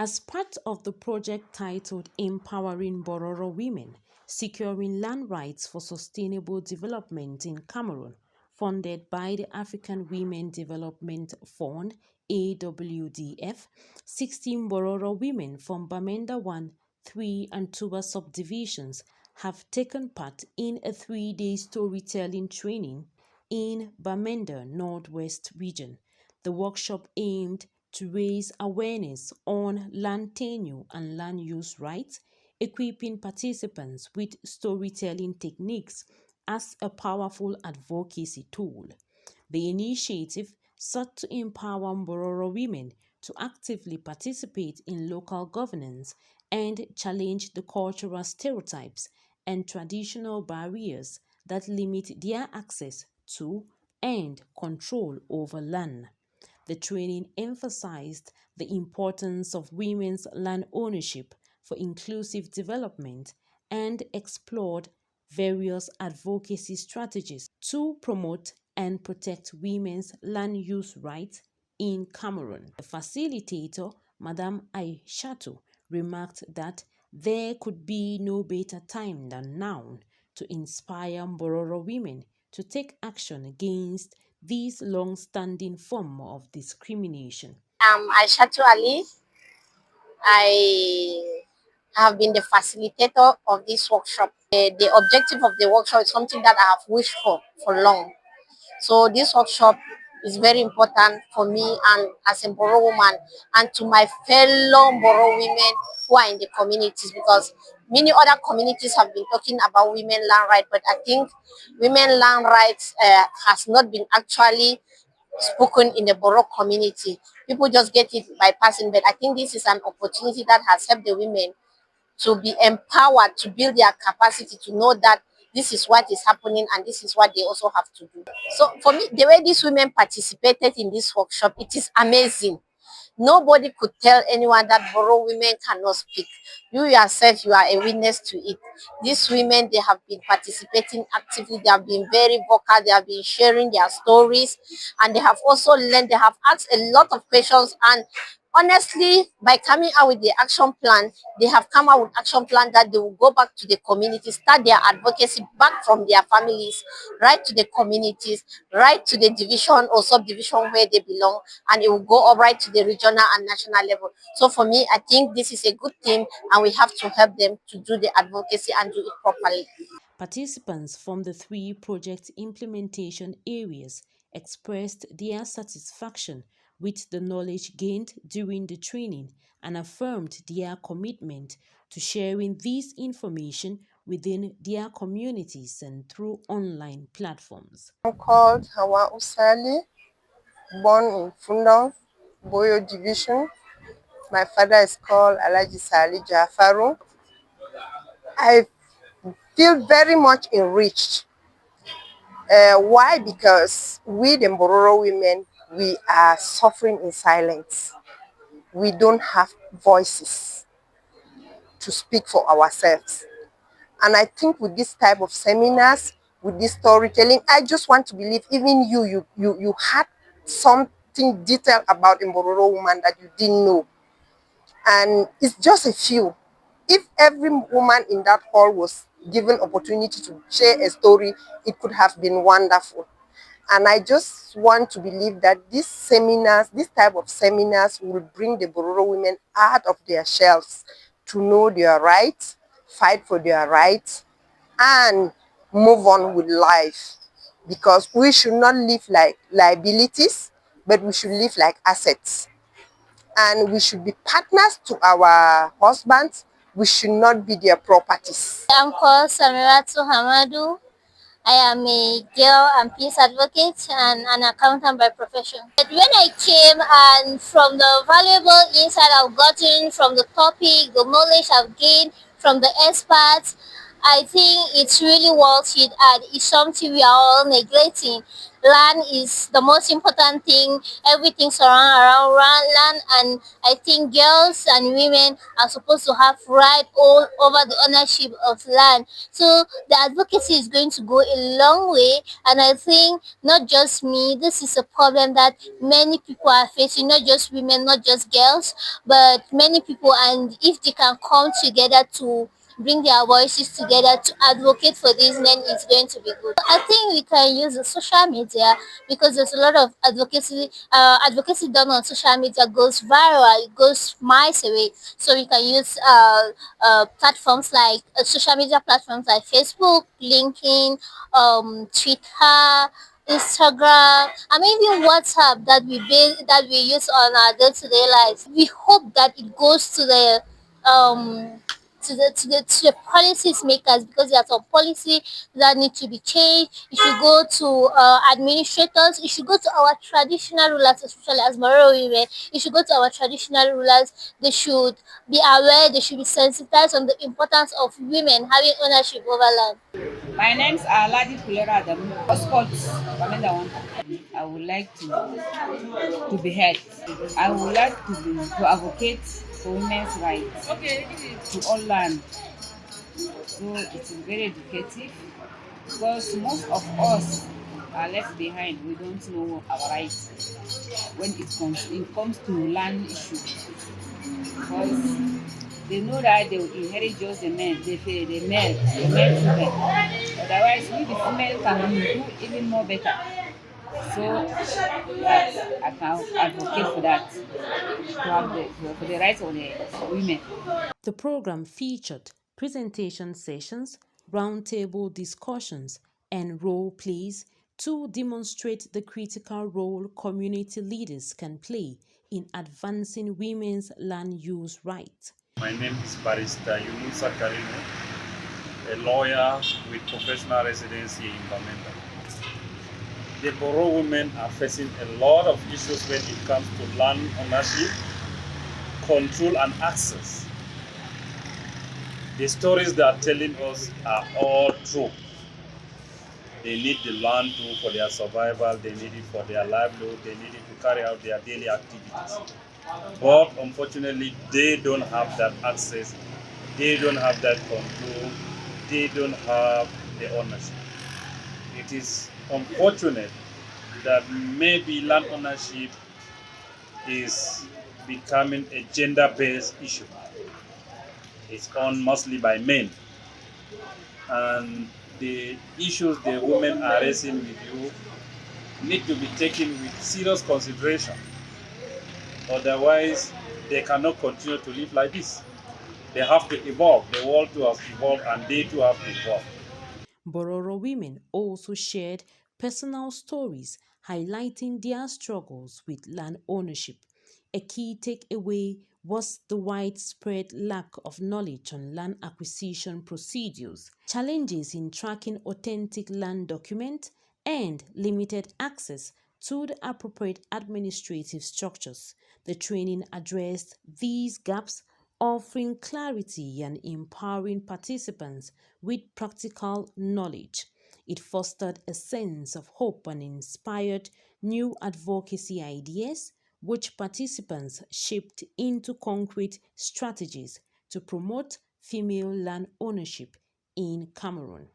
As part of the project titled Empowering Mbororo Women, Securing Land Rights for Sustainable Development in Cameroon, funded by the African Women Development Fund (AWDF), 16 Mbororo women from Bamenda 1, 3 and Tuba subdivisions have taken part in a 3-day storytelling training in Bamenda Northwest region. The workshop aimed to raise awareness on land tenure and land use rights, equipping participants with storytelling techniques as a powerful advocacy tool. The initiative sought to empower Mbororo women to actively participate in local governance and challenge the cultural stereotypes and traditional barriers that limit their access to and control over land. The training emphasized the importance of women's land ownership for inclusive development and explored various advocacy strategies to promote and protect women's land use rights in Cameroon. The facilitator, Madame Aii Shatu, remarked that there could be no better time than now to inspire Mbororo women to take action against this long-standing form of discrimination. Aii Shatu Ali. I have been the facilitator of this workshop. The objective of the workshop is something that I have wished for long. So this workshop is very important for me and as a Mbororo woman and to my fellow Mbororo women who are in the communities, because many other communities have been talking about women land rights, but I think women land rights has not been actually spoken in the Borough community. People just get it by passing, but I think this is an opportunity that has helped the women to be empowered, to build their capacity, to know that this is what is happening and this is what they also have to do. So for me, the way these women participated in this workshop, it is amazing. Nobody could tell anyone that Borough women cannot speak. You yourself, you are a witness to it. These women, they have been participating actively. They have been very vocal. They have been sharing their stories. And they have also learned, they have asked a lot of questions. And honestly, by coming out with the action plan, they have come out with action plan that they will go back to the community, start their advocacy back from their families, right to the communities, right to the division or subdivision where they belong, and it will go up right to the regional and national level. So for me, I think this is a good thing, and we have to help them to do the advocacy and do it properly. Participants from the 3 project implementation areas expressed their satisfaction with the knowledge gained during the training and affirmed their commitment to sharing this information within their communities and through online platforms. I'm called Hawa Usali, born in Fundong, Boyo Division. My father is called Alhaji Sali Jafaru. I feel very much enriched. Why? Because we, the Mbororo women, we are suffering in silence. We don't have voices to speak for ourselves. And I think with this type of seminars, with this storytelling, I just want to believe even you had something detailed about Mbororo woman that you didn't know. And it's just a few. If every woman in that hall was given opportunity to share a story, it could have been wonderful. And I just want to believe that these seminars, this type of seminars will bring the Mbororo women out of their shells to know their rights, fight for their rights, and move on with life. Because we should not live like liabilities, but we should live like assets. And we should be partners to our husbands. We should not be their properties. I'm called Samiratu Hamadu. I am a girl and peace advocate and an accountant by profession. But when I came and from the valuable insight I've gotten from the topic, the knowledge I've gained from the experts, I think it's really worth it, and it's something we are all neglecting. Land is the most important thing. Everything around land, and I think girls and women are supposed to have right all over the ownership of land. So the advocacy is going to go a long way, and I think not just me, this is a problem that many people are facing, not just women, not just girls, but many people. And if they can come together to bring their voices together to advocate for this, then it's going to be good. I think we can use the social media, because there's a lot of advocacy done on social media goes viral, it goes miles away. So we can use platforms like social media platforms like Facebook, LinkedIn, Twitter, Instagram, and maybe WhatsApp that we use on our day-to-day lives. We hope that it goes to the um to the policies makers, because there are some policy that need to be changed. You should go to administrators. You should go to our traditional rulers, especially as Mbororo women. You should go to our traditional rulers. They should be aware. They should be sensitized on the importance of women having ownership over land. My name's Ali Aii Shatu. Sports, I would like to be heard. I would like to advocate for women's rights to all land. So it is very educative because most of us are left behind. We don't know our rights when it comes to land issue, because they know that they will inherit just the male children. Otherwise, we the female can do even more better. So I can advocate for that, to have for the rights of the women. The program featured presentation sessions, roundtable discussions, and role plays to demonstrate the critical role community leaders can play in advancing women's land use rights. My name is Barrister Yunusa Karimu, a lawyer with professional residency in Bamenda. The Mbororo women are facing a lot of issues when it comes to land ownership, control, and access. The stories they are telling us are all true. They need the land too for their survival, they need it for their livelihood, they need it to carry out their daily activities. But unfortunately, they don't have that access, they don't have that control, they don't have the ownership. It is unfortunate that maybe land ownership is becoming a gender-based issue. It's owned mostly by men. And the issues the women are raising with you need to be taken with serious consideration. Otherwise, they cannot continue to live like this. They have to evolve. The world too has evolved, and they too have to evolve. Mbororo women also shared personal stories highlighting their struggles with land ownership. A key takeaway was the widespread lack of knowledge on land acquisition procedures, challenges in tracking authentic land documents, and limited access to the appropriate administrative structures. The training addressed these gaps, offering clarity and empowering participants with practical knowledge. It fostered a sense of hope and inspired new advocacy ideas, which participants shaped into concrete strategies to promote female land ownership in Cameroon.